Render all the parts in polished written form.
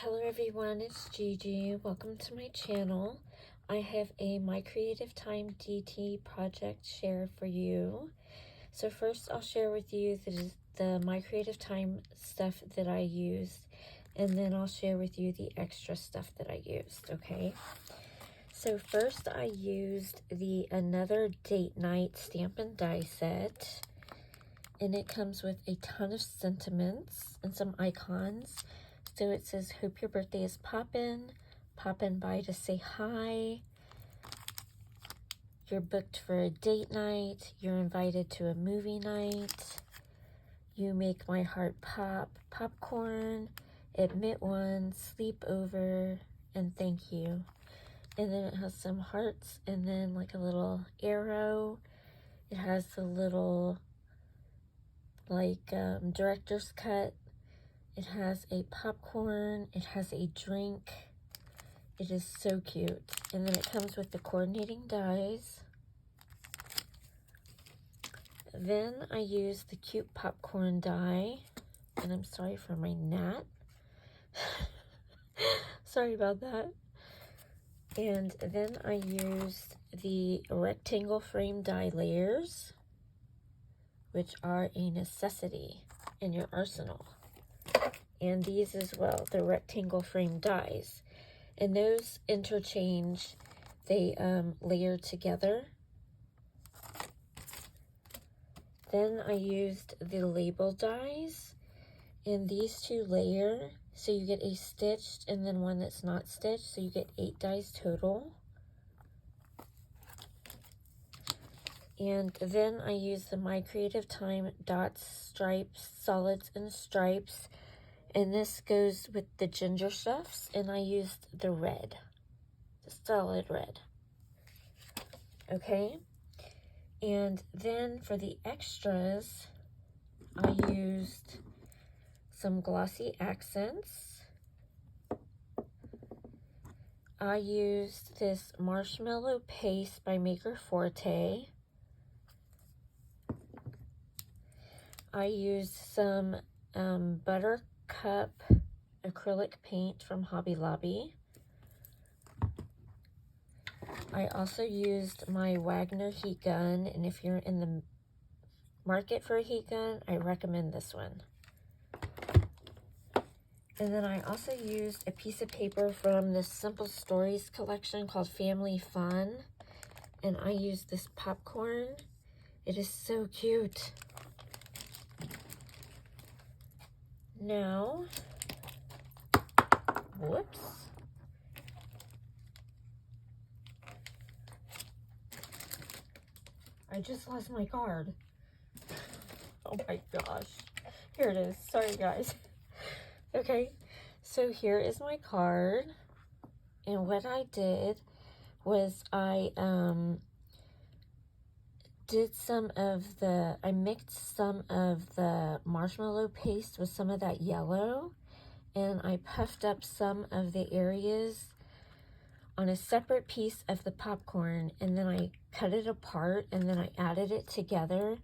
Hello everyone, it's Gigi. Welcome to my channel. I have a My Creative Time DT project share for you. So first I'll share with you the My Creative Time stuff that I used, and then I'll share with you the extra stuff that I used, okay? So first I used the Another Date Night stamp and die set, and it comes with a ton of sentiments and some icons. So it says, hope your birthday is poppin' by to say hi. You're booked for a date night. You're invited to a movie night. You make my heart pop. Popcorn. Admit one. Sleep over. And thank you. And then it has some hearts and then like a little arrow. It has the little like director's cut. It has a popcorn, it has a drink. It is so cute. And then it comes with the coordinating dies. Then I use the cute popcorn die. And I'm sorry for my gnat. Sorry about that. And then I used the rectangle frame die layers, which are a necessity in your arsenal. And these as well, the rectangle frame dies. And those interchange, they layer together. Then I used the label dies, and these two layer, so you get a stitched and then one that's not stitched, so you get 8 dies total. And then I used the My Creative Time dots, stripes, solids, and stripes. And this goes with the ginger stuffs, and I used the red, the solid red. Okay, and then for the extras, I used some glossy accents. I used this marshmallow paste by Maker Forte. I used some Buttercup acrylic paint from Hobby Lobby. I also used my Wagner heat gun, and if you're in the market for a heat gun, I recommend this one. And then I also used a piece of paper from the Simple Stories collection called Family Fun, and I used this popcorn. It is so cute. Now, whoops. I just lost my card. Oh my gosh. Here it is. Sorry, guys. Okay, so here is my card. And what I did was I I mixed some of the marshmallow paste with some of that yellow, and I puffed up some of the areas on a separate piece of the popcorn, and then I cut it apart, and then I added it together,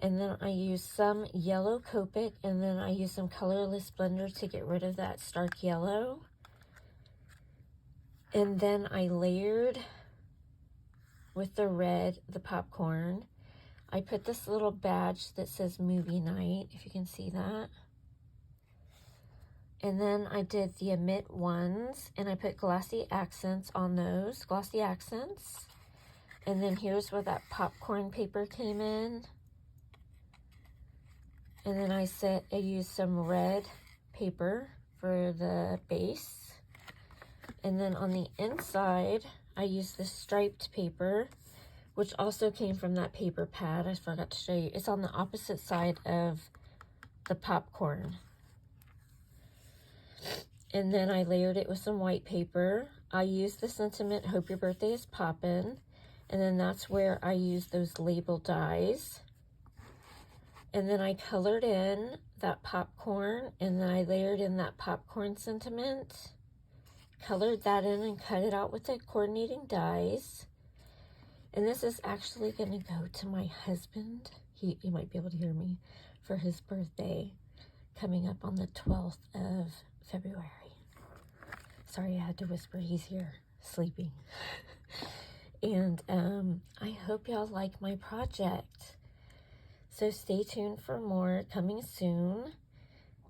and then I used some yellow Copic, and then I used some colorless blender to get rid of that stark yellow. And then I layered with the red, the popcorn. I put this little badge that says movie night, if you can see that. And then I did the Admit ones, and I put glossy accents on those, glossy accents. And then here's where that popcorn paper came in. And then I used some red paper for the base. And then on the inside, I used this striped paper, which also came from that paper pad. I forgot to show you. It's on the opposite side of the popcorn. And then I layered it with some white paper. I used the sentiment, hope your birthday is poppin'. And then that's where I used those label dies. And then I colored in that popcorn, and then I layered in that popcorn sentiment. Colored that in and cut it out with the coordinating dies. And this is actually going to go to my husband. He might be able to hear me, for his birthday coming up on the 12th of February. Sorry, I had to whisper. He's here, sleeping. And I hope y'all like my project. So stay tuned for more coming soon.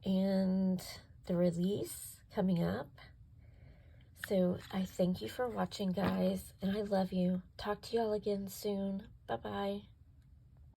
And the release coming up. So I thank you for watching, guys. And I love you. Talk to y'all again soon. Bye-bye.